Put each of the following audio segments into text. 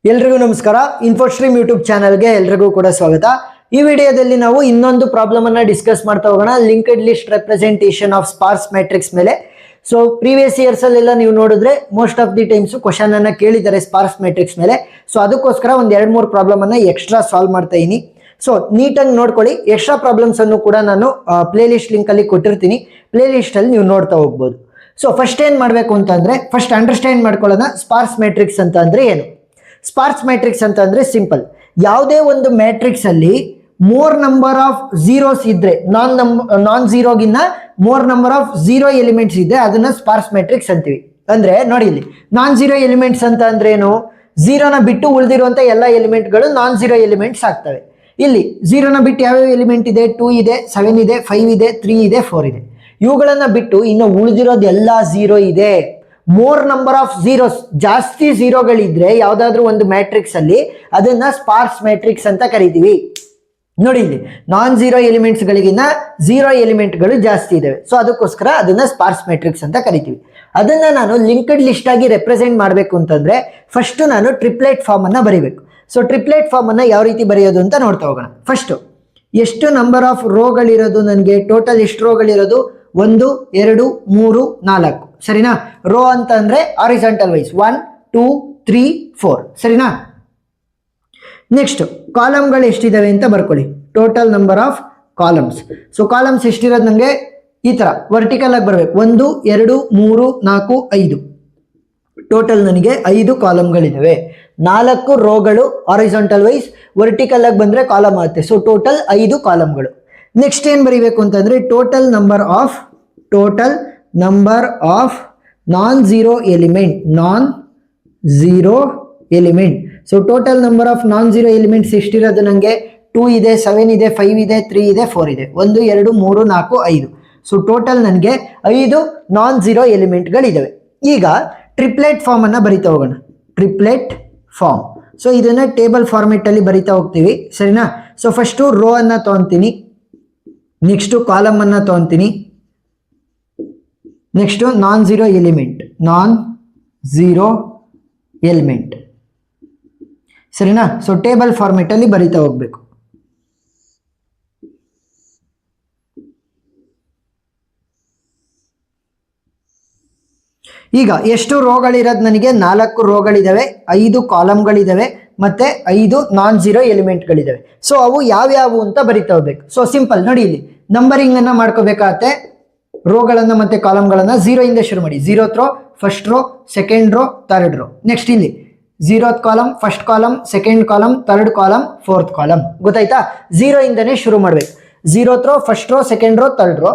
ಎಲ್ರಿಗೂ ನಮಸ್ಕಾರ. ಇನ್ಫೋಸ್ಟ್ರೀಮ್ ಯೂಟ್ಯೂಬ್ ಚಾನಲ್ಗೆ ಎಲ್ರಿಗೂ ಕೂಡ ಸ್ವಾಗತ. ಈ ವಿಡಿಯೋದಲ್ಲಿ ನಾವು ಇನ್ನೊಂದು ಪ್ರಾಬ್ಲಮ್ ಅನ್ನ ಡಿಸ್ಕಸ್ ಮಾಡ್ತಾ ಹೋಗೋಣ, linked list representation of sparse matrix ಮೇಲೆ. ಸೊ ಪ್ರೀವಿಯಸ್ ಇಯರ್ಸ್ ಅಲ್ಲೆಲ್ಲ ನೀವು ನೋಡಿದ್ರೆ most of the times question ಅನ್ನ ಕೇಳಿದ್ದಾರೆ ಸ್ಪಾರ್ಸ್ ಮ್ಯಾಟ್ರಿಕ್ಸ್ ಮೇಲೆ. ಸೊ ಅದಕ್ಕೋಸ್ಕರ ಒಂದ್ 2-3 ಪ್ರಾಬ್ಲಮ್ ಅನ್ನ ಎಕ್ಸ್ಟ್ರಾ ಸಾಲ್ವ್ ಮಾಡ್ತಾ ಇದೀನಿ. ಸೊ ನೀಟಾಗಿ ನೋಡ್ಕೊಳ್ಳಿ. ಎಕ್ಸ್ಟ್ರಾ ಪ್ರಾಬ್ಲಮ್ಸ್ ಅನ್ನು ಕೂಡ ನಾನು ಪ್ಲೇ ಲಿಸ್ಟ್ ಲಿಂಕ್ ಅಲ್ಲಿ ಕೊಟ್ಟಿರ್ತೀನಿ, ಪ್ಲೇ ಲಿಸ್ಟ್ ಅಲ್ಲಿ ನೀವು ನೋಡ್ತಾ ಹೋಗ್ಬೋದು. ಸೊ ಫಸ್ಟ್ ಏನ್ ಮಾಡ್ಬೇಕು ಅಂತಂದ್ರೆ, ಫಸ್ಟ್ ಅಂಡರ್ಸ್ಟ್ಯಾಂಡ್ ಮಾಡ್ಕೊಳ್ಳೋಣ ಸ್ಪಾರ್ಸ್ ಮ್ಯಾಟ್ರಿಕ್ಸ್ ಅಂತ ಅಂದ್ರೆ ಏನು. ಸ್ಪಾರ್ಸ್ ಮ್ಯಾಟ್ರಿಕ್ಸ್ ಅಂತ ಅಂದ್ರೆ ಸಿಂಪಲ್, ಯಾವುದೇ ಒಂದು ಮ್ಯಾಟ್ರಿಕ್ಸ್ ಅಲ್ಲಿ ಮೋರ್ ನಂಬರ್ ಆಫ್ ಝೀರೋಸ್ ಇದ್ರೆ, ನಾನ್ ಝೀರೋಗಿನ್ನ more number of zero elements ಇದ್ರೆ ಅದನ್ನ ಸ್ಪಾರ್ಸ್ ಮ್ಯಾಟ್ರಿಕ್ಸ್ ಅಂತೀವಿ. ಅಂದ್ರೆ ನೋಡಿ ಇಲ್ಲಿ ನಾನ್ ಝೀರೋ ಎಲಿಮೆಂಟ್ಸ್ ಅಂತ ಅಂದ್ರೆ ಏನು, ಝೀರೋನ ಬಿಟ್ಟು ಉಳಿದಿರುವಂತ ಎಲ್ಲ ಎಲಿಮೆಂಟ್ಗಳು ನಾನ್ ಝೀರೋ ಎಲಿಮೆಂಟ್ಸ್ ಆಗ್ತವೆ. ಇಲ್ಲಿ ಝೀರೋನ ಬಿಟ್ಟು ಯಾವ್ಯಾವ ಎಲಿಮೆಂಟ್ ಇದೆ, 2 ಇದೆ, 7 ಇದೆ, 5 ಇದೆ, 3 ಇದೆ, 4 ಇದೆ. ಇವುಗಳನ್ನ ಬಿಟ್ಟು ಇನ್ನು ಉಳಿದಿರೋದೆಲ್ಲ ಝೀರೋ ಇದೆ. ಮೋರ್ ನಂಬರ್ ಆಫ್ ಝೀರೋಸ್, ಜಾಸ್ತಿ ಝೀರೋಗಳಿದ್ರೆ ಯಾವ್ದಾದ್ರು ಒಂದು ಮ್ಯಾಟ್ರಿಕ್ಸ್ ಅಲ್ಲಿ ಅದನ್ನ ಸ್ಪಾರ್ಸ್ ಮ್ಯಾಟ್ರಿಕ್ಸ್ ಅಂತ ಕರಿತೀವಿ. ನೋಡಿ ಇಲ್ಲಿ ನಾನ್ ಝೀರೋ ಎಲಿಮೆಂಟ್ಸ್ ಗಳಿಗಿನ್ನ ಝೀರೋ ಎಲಿಮೆಂಟ್ಗಳು ಜಾಸ್ತಿ ಇದಾವೆ, ಸೊ ಅದಕ್ಕೋಸ್ಕರ ಅದನ್ನ ಸ್ಪಾರ್ಸ್ ಮ್ಯಾಟ್ರಿಕ್ಸ್ ಅಂತ ಕರಿತೀವಿ. ಅದನ್ನ ನಾನು ಲಿಂಕ್ಡ್ ಲಿಸ್ಟ್ ಆಗಿ ರೆಪ್ರೆಸೆಂಟ್ ಮಾಡಬೇಕು ಅಂತಂದ್ರೆ ಫಸ್ಟ್ ನಾನು ಟ್ರಿಪ್ಲೆಟ್ ಫಾರ್ಮ್ ಅನ್ನ ಬರೀಬೇಕು. ಸೊ ಟ್ರಿಪ್ಲೆಟ್ ಫಾರ್ಮ್ ಅನ್ನ ಯಾವ ರೀತಿ ಬರೆಯೋದು ಅಂತ ನೋಡ್ತಾ ಹೋಗೋಣ. ಫಸ್ಟ್ ಎಷ್ಟು ನಂಬರ್ ಆಫ್ ರೋಗಳಿರೋದು, ನನಗೆ ಟೋಟಲ್ ಎಷ್ಟು ರೋಗಳಿರೋದು, 1 2 3 4, ಸರಿನಾ. ರೋ ಅಂತ ಅಂದ್ರೆ ಹಾರಿಜಾಂಟಲ್ ವೈಸ್ 1 2 3 4, ಸರಿನಾ. ನೆಕ್ಸ್ಟ್ ಕಾಲಮ್ಗಳು ಎಷ್ಟಿದಾವೆ ಅಂತ ಬರ್ಕೊಳ್ಳಿ, total number of columns. So columns ಎಷ್ಟಿರೋದು ನನಗೆ ಈ ತರ ವರ್ಟಿಕಲ್ ಆಗಿ ಬರಬೇಕು, 1 2 3 4 5. ಟೋಟಲ್ ನನಗೆ 5 ಕಾಲಮ್ಗಳಿದಾವೆ, 4 ರೋಗಳು ಹಾರಿಜಾಂಟಲ್ ವೈಸ್, ವರ್ಟಿಕಲ್ ಆಗಿ ಬಂದ್ರೆ ಕಾಲಮ್ ಆಗುತ್ತೆ. So total 5 ಕಾಲಮ್ಗಳು. ನೆಕ್ಸ್ಟ್ ಏನ್ ಬರೀಬೇಕು ಅಂತಂದ್ರೆ total number of non zero element. So total number of non zero elements ಎಷ್ಟಿರೋದು, ನನಗೆ 2 ಇದೆ, 7 ಇದೆ, 5 ಇದೆ, 3 ಇದೆ, 4 ಇದೆ, 1 2 3 4 5. ಸೊ ಟೋಟಲ್ ನನಗೆ 5 ನಾನ್ ಝೀರೋ ಎಲಿಮೆಂಟ್ಗಳಿದಾವೆ. ಈಗ ಟ್ರಿಪ್ಲೆಟ್ ಫಾರ್ಮ್ ಅನ್ನ ಬರಿತಾ ಹೋಗೋಣ. ಟ್ರಿಪ್ಲೆಟ್ ಫಾರ್ಮ್, ಸೊ ಇದನ್ನ ಟೇಬಲ್ ಫಾರ್ಮೆಟ್ ಅಲ್ಲಿ ಬರಿತಾ ಹೋಗ್ತೀವಿ, ಸರಿನಾ. ಸೊ ಫಸ್ಟ್ ರೋ ಅನ್ನ ತಗೊಂತೀನಿ, ನೆಕ್ಸ್ಟ್ ಕಾಲಮ್ ಅನ್ನ ತಗೊಂತೀನಿ, ನೆಕ್ಸ್ಟ್ ನಾನ್ ಝೀರೋ ಎಲಿಮೆಂಟ್, ಸರಿನಾ. ಸೊ ಟೇಬಲ್ ಫಾರ್ಮೆಟ್ ಅಲ್ಲಿ ಬರಿತಾ ಹೋಗ್ಬೇಕು. ಈಗ ಎಷ್ಟು ರೋಗಳಿರೋದು, ನನಗೆ 4 ರೋಗಳಿದಾವೆ, 5 ಕಾಲಮ್ಗಳಿದಾವೆ, ಮತ್ತೆ 5 ನಾನ್ ಝೀರೋ ಎಲಿಮೆಂಟ್ಗಳಿದಾವೆ. ಸೊ ಅವು ಯಾವ್ಯಾವು ಅಂತ ಬರಿತಾ ಹೋಗ್ಬೇಕು. ಸೊ ಸಿಂಪಲ್ ನೋಡಿ, ಇಲ್ಲಿ ನಂಬರಿಂಗ್ ಅನ್ನ ಮಾಡ್ಕೋಬೇಕಾಗತ್ತೆ. ರೋಗಳನ್ನ ಮತ್ತೆ ಕಾಲಮ್ಗಳನ್ನ 0 ಇಂದ ಶುರು ಮಾಡಿ. 0th row, first row, second row, third row. Next ಇಲ್ಲಿ 0th column, first column, second column, third column, fourth column. ಗೊತ್ತಾಯ್ತಾ? 0 ಇಂದನೇ ಶುರು ಮಾಡ್ಬೇಕು. 0th row, first row, second row, third row.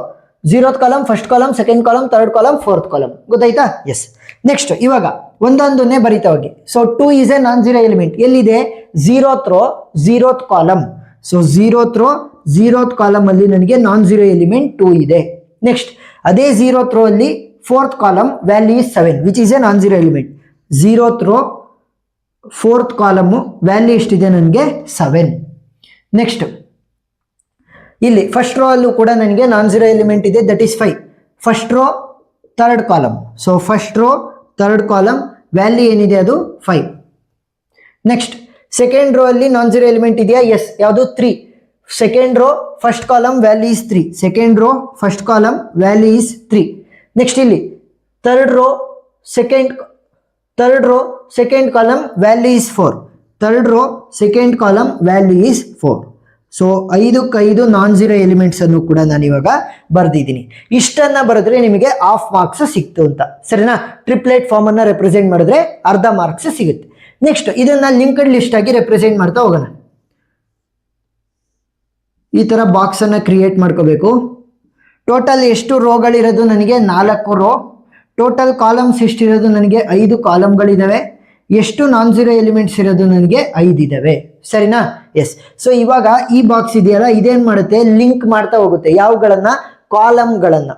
0th column, first column, second column, third column, fourth column. ಗೊತ್ತಾಯ್ತಾ? Yes. Next ಇವಾಗ ಒಂದೊಂದನ್ನೇ ಬರಿತಾ ಹೋಗಿ. So 2 is a non zero element. ಎಲ್ಲಿದೆ? 0th row, 0th column. So 0th row, 0th column ಅಲ್ಲಿ ನನಗೆ non zero element 2 ಇದೆ. Next ಅದೇ 0th ರೋ ಅಲ್ಲಿ 4th column value is 7, which is a non zero element. 0th row 4th column value ಎಷ್ಟಿದೆ, ನನಗೆ 7. Next ಇಲ್ಲಿ first row ಅಲ್ಲೂ ಕೂಡ ನನಗೆ ನಾನ್ ಝೀರೋ ಎಲಿಮೆಂಟ್ ಇದೆ, that is 5. First row third column, so first row third column value ಏನಿದೆ ಅದು 5. Next second row ಅಲ್ಲಿ ನಾನ್ ಝೀರೋ ಎಲಿಮೆಂಟ್ ಇದೆಯಾ? ಎಸ್. ಯಾವುದು? 3. Second row first column value is 3. Second row first column value is 3. Next ಇಲ್ಲಿ third row second column value is 4. Third row second column value is 4. So 5 non zero elements ಅನ್ನು ಕೂಡ ನಾನು ಇವಾಗ ಬರ್ದಿದ್ದೀನಿ. ಇಷ್ಟನ್ನ ಬರೆದ್ರೆ ನಿಮಗೆ half marks ಸಿಕ್ತು ಅಂತ, ಸರಿನಾ. ಟ್ರಿಪ್ಲೆಟ್ ಫಾರ್ಮ್ ಅನ್ನ ರೆಪ್ರೆಸೆಂಟ್ ಮಾಡಿದ್ರೆ ಅರ್ಧ ಮಾರ್ಕ್ಸ್ ಸಿಗುತ್ತೆ. ನೆಕ್ಸ್ಟ್ ಇದನ್ನ ಲಿಂಕ್ಡ್ ಲಿಸ್ಟ್ ಆಗಿ ರೆಪ್ರೆಸೆಂಟ್ ಮಾಡ್ತಾ ಹೋಗೋಣ. ಈ ತರ ಬಾಕ್ಸ್ ಅನ್ನ ಕ್ರಿಯೇಟ್ ಮಾಡ್ಕೋಬೇಕು. ಟೋಟಲ್ ಎಷ್ಟು ರೋಗಳಿರೋದು, ನನಗೆ 4 ರೋ. ಟೋಟಲ್ ಕಾಲಮ್ಸ್ ಎಷ್ಟಿರೋದು, ನನಗೆ 5 ಕಾಲಮ್ಗಳಿದಾವೆ. ಎಷ್ಟು ನಾನ್ ಝೀರೋ ಎಲಿಮೆಂಟ್ಸ್ ಇರೋದು, ನನಗೆ 5 ಇದಾವೆ, ಸರಿನಾ. ಎಸ್. ಸೊ ಇವಾಗ ಈ ಬಾಕ್ಸ್ ಇದೆಯಲ್ಲ, ಇದೇನ್ ಮಾಡುತ್ತೆ, ಲಿಂಕ್ ಮಾಡ್ತಾ ಹೋಗುತ್ತೆ ಯಾವ್ಗಳನ್ನ, ಕಾಲಮ್ಗಳನ್ನ.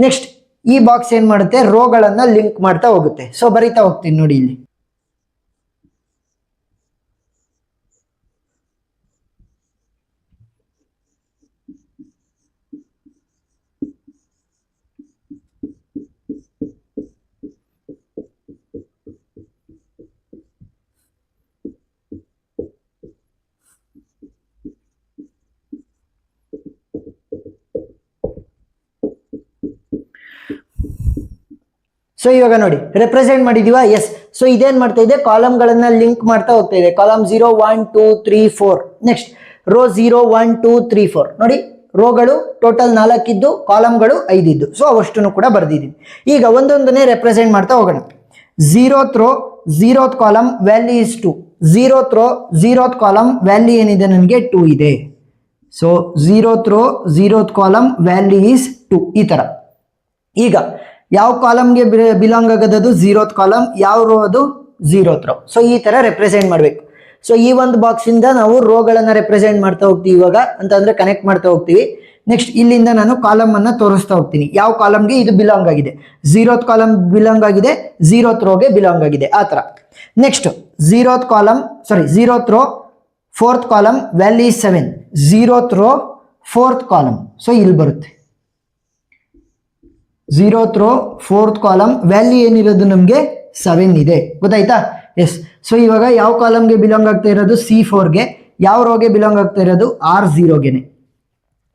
ನೆಕ್ಸ್ಟ್ ಈ ಬಾಕ್ಸ್ ಏನ್ ಮಾಡುತ್ತೆ, ರೋಗಳನ್ನ ಲಿಂಕ್ ಮಾಡ್ತಾ ಹೋಗುತ್ತೆ. ಸೊ ಬರಿತಾ ಹೋಗ್ತೀನಿ ನೋಡಿ ಇಲ್ಲಿ. ಸೊ ಇವಾಗ ನೋಡಿ ರೆಪ್ರೆಸೆಂಟ್ ಮಾಡಿದೀವಾ. ಎಸ್. ಸೊ ಇದೇನ್ ಮಾಡ್ತಾ ಇದೆ, ಕಾಲಮ್ಗಳನ್ನ ಲಿಂಕ್ ಮಾಡ್ತಾ ಹೋಗ್ತಾ ಇದೆ. ಕಾಲಮ್ 0 1 2 3 4. Next rho 0 1 2 3 4. ನೋಡಿ ರೋಗಳು ಟೋಟಲ್ 4 ಇದ್ದು, ಕಾಲಮ್ಗಳು 5 ಇದ್ದು. ಸೊ ಅವಷ್ಟನ್ನು ಕೂಡ ಬರ್ದಿದ್ದೀನಿ. ಈಗ ಒಂದೊಂದನ್ನೇ ರೆಪ್ರೆಸೆಂಟ್ ಮಾಡ್ತಾ ಹೋಗೋಣ. 0th row 0th column value is 2. 0th row 0th column value ಏನಿದೆ ನನಗೆ 2 ಇದೆ. So 0th row 0th column value is 2. ಈ ತರ. ಈಗ ಯಾವ ಕಾಲಮ್ಗೆ ಬಿಲಾಂಗ್ ಆಗೋದದು 0th ಕಾಲಮ್, ಯಾವ ರೋ ಅದು 0th ರೋ. ಸೊ ಈ ತರ ರೆಪ್ರೆಸೆಂಟ್ ಮಾಡಬೇಕು. ಸೊ ಈ ಒಂದು ಬಾಕ್ಸ್ ಇಂದ ನಾವು ರೋಗಳನ್ನ ರೆಪ್ರೆಸೆಂಟ್ ಮಾಡ್ತಾ ಹೋಗ್ತೀವಿ ಇವಾಗ, ಅಂತಂದ್ರೆ ಕನೆಕ್ಟ್ ಮಾಡ್ತಾ ಹೋಗ್ತೀವಿ. ನೆಕ್ಸ್ಟ್ ಇಲ್ಲಿಂದ ನಾನು ಕಾಲಮ್ ಅನ್ನ ತೋರಿಸ್ತಾ ಹೋಗ್ತೀನಿ, ಯಾವ ಕಾಲಮ್ಗೆ ಇದು ಬಿಲಾಂಗ್ ಆಗಿದೆ. 0th ಕಾಲಮ್ ಬಿಲಾಂಗ್ ಆಗಿದೆ, 0th ರೋಗೆ ಬಿಲಾಂಗ್ ಆಗಿದೆ, ಆ ತರ. Next 0th column, sorry 0th row 4th column value 7. 0th row 4th column, so ಇಲ್ಲಿ ಬರುತ್ತೆ 0th row 4th column value ಏನಿರೋದು ನಮಗೆ 7 ಇದೆ. ಗೊತ್ತಾಯ್ತಾ? ಎಸ್. ಸೊ ಇವಾಗ ಯಾವ ಕಾಲಮ್ಗೆ ಬಿಲಾಂಗ್ ಆಗ್ತಾ ಇರೋದು C4ಗೆ, ಯಾವ ರೋಗೆ ಬಿಲಾಂಗ್ ಆಗ್ತಾ ಇರೋದು R0ಗೆನೆ.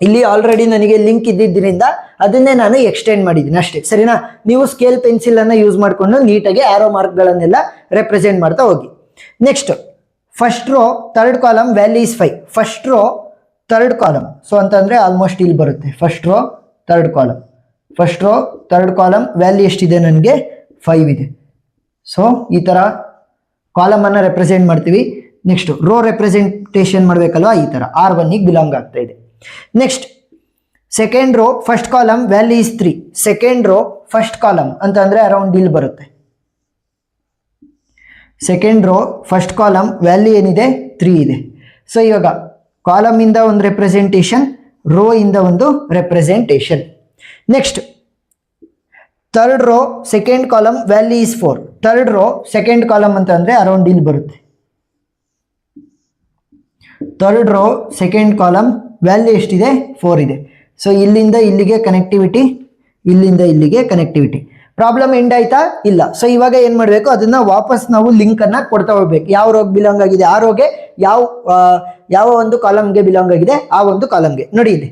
ಇಲ್ಲಿ ಆಲ್ರೆಡಿ ನನಗೆ ಲಿಂಕ್ ಇದ್ದಿದ್ದರಿಂದ ಅದನ್ನೇ ನಾನು ಎಕ್ಸ್ಟೆಂಡ್ ಮಾಡಿದ್ದೀನಿ ಅಷ್ಟೇ, ಸರಿನಾ? ನೀವು ಸ್ಕೇಲ್ ಪೆನ್ಸಿಲ್ ಅನ್ನ ಯೂಸ್ ಮಾಡಿಕೊಂಡು ನೀಟಾಗಿ ಆರೋ ಮಾರ್ಕ್ಗಳನ್ನೆಲ್ಲ ರೆಪ್ರೆಸೆಂಟ್ ಮಾಡ್ತಾ ಹೋಗಿ. Next first row 3rd column value is 5. First rho 3rd column, so ಅಂತಂದ್ರೆ ಆಲ್ಮೋಸ್ಟ್ ಇಲ್ಲಿ ಬರುತ್ತೆ. First row 3rd column, first row 3rd column value ಎಷ್ಟಿದೆ ನನಗೆ 5 ಇದೆ. ಸೊ ಈ ತರ ಕಾಲಮ್ ಅನ್ನ ರೆಪ್ರೆಸೆಂಟ್ ಮಾಡ್ತೀವಿ. ನೆಕ್ಸ್ಟ್ ರೋ ರೆಪ್ರೆಸೆಂಟೇಷನ್ ಮಾಡ್ಬೇಕಲ್ವಾ, ಈ ತರ R1ಗೆ ಬಿಲಾಂಗ್ ಆಗ್ತಾ ಇದೆ. Next second row first column value is 3. Second row first column ಅಂತ ಅಂದ್ರೆ ಅರೌಂಡ್ ಇಲ್ಲಿ ಬರುತ್ತೆ. Second row first column value ಏನಿದೆ 3 ಇದೆ. ಸೊ ಇವಾಗ ಕಾಲಮ್ ಇಂದ ಒಂದು ರೆಪ್ರೆಸೆಂಟೇಷನ್, ರೋ ಇಂದ ಒಂದು representation. Next 3rd rho second column value is 4. 3rd rho second column ಅಂತ ಅಂದ್ರೆ ಅರೌಂಡ್ ಇಲ್ಲಿ ಬರುತ್ತೆ. 3rd rho second column value ಎಷ್ಟಿದೆ 4 ಇದೆ. ಸೊ ಇಲ್ಲಿಂದ ಇಲ್ಲಿಗೆ ಕನೆಕ್ಟಿವಿಟಿ, ಇಲ್ಲಿಂದ ಇಲ್ಲಿಗೆ ಕನೆಕ್ಟಿವಿಟಿ. ಪ್ರಾಬ್ಲಮ್ ಎಂಡ್ ಆಯ್ತಾ? ಇಲ್ಲ. ಸೊ ಇವಾಗ ಏನ್ ಮಾಡಬೇಕು, ಅದನ್ನ ವಾಪಸ್ ನಾವು ಲಿಂಕ್ ಅನ್ನ ಕೊಡ್ತಾ ಹೋಗ್ಬೇಕು. ಯಾವ ರೋಗ್ ಬಿಲಾಂಗ್ ಆಗಿದೆ ಆ ರೋಗೆ, ಯಾವ ಒಂದು ಕಾಲಮ್ಗೆ ಬಿಲಾಂಗ್ ಆಗಿದೆ ಆ ಒಂದು ಕಾಲಮ್ಗೆ. ನೋಡಿ ಇಲ್ಲಿ.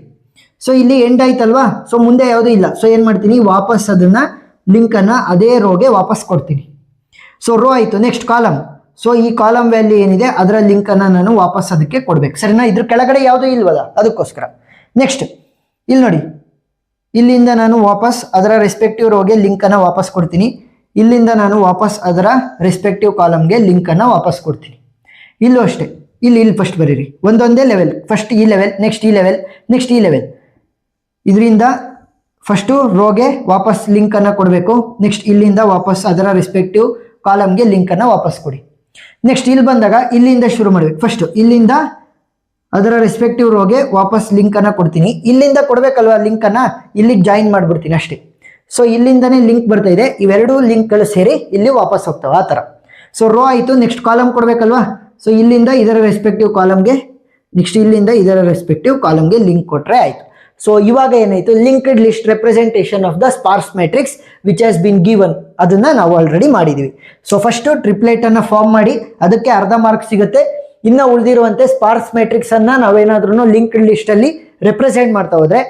ಸೊ ಇಲ್ಲಿ ಎಂಡ್ ಆಯ್ತಲ್ವಾ, ಸೊ ಮುಂದೆ ಯಾವುದು ಇಲ್ಲ. ಸೊ ಏನ್ ಮಾಡ್ತೀನಿ, ವಾಪಸ್ ಅದನ್ನ ಲಿಂಕ್ ಅನ್ನ ಅದೇ ರೋಗೆ ವಾಪಸ್ ಕೊಡ್ತೀನಿ. ಸೊ ರೋ ಆಯ್ತು. Next column. ಸೊ ಈ ಕಾಲಮ್ ವ್ಯಾಲ್ಯೂ ಏನಿದೆ ಅದರ ಲಿಂಕ್ ಅನ್ನ ನಾನು ವಾಪಸ್ ಅದಕ್ಕೆ ಕೊಡ್ಬೇಕು, ಸರಿನಾ? ಇದ್ರ ಕೆಳಗಡೆ ಯಾವುದು ಇಲ್ವಲ್ಲ, ಅದಕ್ಕೋಸ್ಕರ. ನೆಕ್ಸ್ಟ್ ಇಲ್ಲಿ ನೋಡಿ, ಇಲ್ಲಿಂದ ನಾನು ವಾಪಸ್ ಅದರ ರೆಸ್ಪೆಕ್ಟಿವ್ ರೋಗೆ ಲಿಂಕ್ ಅನ್ನ ವಾಪಸ್ ಕೊಡ್ತೀನಿ. ಇಲ್ಲಿಂದ ನಾನು ವಾಪಸ್ ಅದರ ರೆಸ್ಪೆಕ್ಟಿವ್ ಕಾಲಮ್ಗೆ ಲಿಂಕ್ ಅನ್ನ ವಾಪಸ್ ಕೊಡ್ತೀನಿ. ಇಲ್ಲೂ ಅಷ್ಟೇ. ಇಲ್ಲಿ ಫಸ್ಟ್ ಬರೀರಿ, ಒಂದೊಂದೇ ಲೆವೆಲ್. ಫಸ್ಟ್ ಈ ಲೆವೆಲ್, ನೆಕ್ಸ್ಟ್ ಈ ಲೆವೆಲ್, ನೆಕ್ಸ್ಟ್ ಈ ಲೆವೆಲ್. ಇದರಿಂದ ಫಸ್ಟು ರೋಗೆ ವಾಪಸ್ ಲಿಂಕ್ ಅನ್ನ ಕೊಡಬೇಕು. ನೆಕ್ಸ್ಟ್ ಇಲ್ಲಿಂದ ವಾಪಸ್ ಅದರ ರೆಸ್ಪೆಕ್ಟಿವ್ ಕಾಲಮ್ಗೆ ಲಿಂಕ್ ಅನ್ನ ವಾಪಸ್ ಕೊಡಿ. ನೆಕ್ಸ್ಟ್ ಇಲ್ಲಿ ಬಂದಾಗ ಇಲ್ಲಿಂದ ಶುರು ಮಾಡಬೇಕು. ಫಸ್ಟ್ ಇಲ್ಲಿಂದ ಅದರ ರೆಸ್ಪೆಕ್ಟಿವ್ ರೋಗೆ ವಾಪಸ್ ಲಿಂಕ್ ಅನ್ನ ಕೊಡ್ತೀನಿ. ಇಲ್ಲಿಂದ ಕೊಡ್ಬೇಕಲ್ವಾ ಲಿಂಕ್ ಅನ್ನ, ಇಲ್ಲಿಗೆ ಜಾಯಿನ್ ಮಾಡ್ಬಿಡ್ತೀನಿ ಅಷ್ಟೇ. ಸೊ ಇಲ್ಲಿಂದನೇ ಲಿಂಕ್ ಬರ್ತಾ ಇದೆ, ಇವೆರಡು ಲಿಂಕ್ಗಳು ಸೇರಿ ಇಲ್ಲಿ ವಾಪಸ್ ಹೋಗ್ತಾವೆ, ಆ ತರ. ಸೊ ರೋ ಆಯ್ತು. ನೆಕ್ಸ್ಟ್ ಕಾಲಮ್ ಕೊಡ್ಬೇಕಲ್ವಾ. ಸೊ ಇಲ್ಲಿಂದ ಇದರ ರೆಸ್ಪೆಕ್ಟಿವ್ ಕಾಲಮ್ಗೆ, ನೆಕ್ಸ್ಟ್ ಇಲ್ಲಿಂದ ಇದರ ರೆಸ್ಪೆಕ್ಟಿವ್ ಕಾಲಮ್ಗೆ ಲಿಂಕ್ ಕೊಟ್ರೆ ಆಯ್ತು. ಸೊ ಇವಾಗ ಏನಾಯ್ತು, linked list representation of the sparse matrix which has been given, ಅದನ್ನ ನಾವು ಆಲ್ರೆಡಿ ಮಾಡಿದೀವಿ. ಸೊ ಫಸ್ಟ್ ಟ್ರಿಪ್ಲೆಟ್ ಅನ್ನ ಫಾರ್ಮ್ ಮಾಡಿ ಅದಕ್ಕೆ ಅರ್ಧ ಮಾರ್ಕ್ ಸಿಗುತ್ತೆ. ಇನ್ನ ಉಳಿದಿರುವಂತೆ ಸ್ಪಾರ್ಸ್ ಮ್ಯಾಟ್ರಿಕ್ಸ್ ಅನ್ನ ನಾವೇನಾದ್ರೂ ಲಿಂಕ್ಡ್ ಲಿಸ್ಟ್ ಅಲ್ಲಿ ರೆಪ್ರೆಸೆಂಟ್ ಮಾಡ್ತಾ ಹೋದ್ರೆ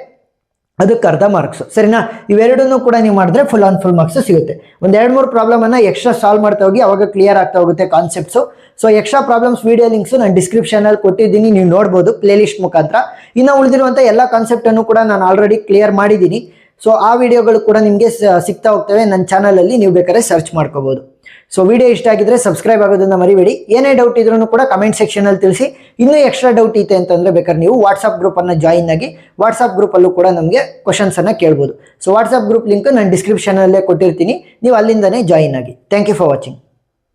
ಅದಕ್ಕೆ ಅರ್ಧ ಮಾರ್ಕ್ಸ್, ಸರಿನಾ? ಇವೆರಡನ್ನೂ ಕೂಡ ನೀವು ಮಾಡಿದ್ರೆ ಫುಲ್ ಆನ್ ಫುಲ್ ಮಾರ್ಕ್ಸ್ ಸಿಗುತ್ತೆ. ಒಂದು 2-3 ಪ್ರಾಬ್ಲಮ್ ಅನ್ನ ಎಕ್ಸ್ಟ್ರಾ ಸಾಲ್ವ್ ಮಾಡ್ತಾ ಹೋಗಿ, ಅವಾಗ ಕ್ಲಿಯರ್ ಆಗ್ತಾ ಹೋಗುತ್ತೆ concepts. So extra problems video links ನಾನು ಡಿಸ್ಕ್ರಿಪ್ಷನ್ ಅಲ್ಲಿ ಕೊಟ್ಟಿದ್ದೀನಿ, ನೀವು ನೋಡ್ಬೋದು ಪ್ಲೇ ಲಿಸ್ಟ್ ಮುಖಾಂತರ. ಇನ್ನು ಉಳಿದಿರುವಂತ ಎಲ್ಲ ಕಾನ್ಸೆಪ್ಟ್ ಅನ್ನು ಕೂಡ ನಾನು ಆಲ್ರೆಡಿ ಕ್ಲಿಯರ್ ಮಾಡಿದ್ದೀನಿ. ಸೊ ಆ ವಿಡಿಯೋಗಳು ಕೂಡ ನಿಮಗೆ ಸಿಗ್ತಾ ಹೋಗ್ತವೆ ನನ್ನ ಚಾನಲ್ ಅಲ್ಲಿ, ನೀವು ಬೇಕಾದ್ರೆ ಸರ್ಚ್ ಮಾಡ್ಕೋಬಹುದು. ಸೊ ವಿಡಿಯೋ ಇಷ್ಟ ಆಗಿದ್ರೆ ಸಬ್ಸ್ಕ್ರೈಬ್ ಆಗೋದನ್ನ ಮರಿಬೇಡಿ. ಏನೇ ಡೌಟ್ ಇದ್ರೂ ಕೂಡ ಕಮೆಂಟ್ ಸೆಕ್ಷನ್ ಅಲ್ಲಿ ತಿಳಿಸಿ. ಇನ್ನೂ ಎಕ್ಸ್ಟ್ರಾ ಡೌಟ್ ಇದೆ ಅಂತಂದ್ರೆ ಬೇಕಾದ್ರೆ ನೀವು ವಾಟ್ಸ್ಆಪ್ ಗ್ರೂಪ್ ಅನ್ನ ಜಾಯಿನ್ ಆಗಿ, ವಾಟ್ಸ್ಆಪ್ ಗ್ರೂಪ್ ಅಲ್ಲೂ ಕೂಡ ನಮಗೆ ಕ್ವಶನ್ಸ್ ಅನ್ನ ಕೇಳ್ಬೋದು. ಸೊ ವಾಟ್ಸ್ಆಪ್ ಗ್ರೂಪ್ ಲಿಂಕ್ ನಾನು ಡಿಸ್ಕ್ರಿಪ್ಷನ್ ಅಲ್ಲೇ ಕೊಟ್ಟಿರ್ತೀನಿ, ನೀವು ಅಲ್ಲಿಂದನೇ ಜಾಯಿನ್ ಆಗಿ. Thank you for watching.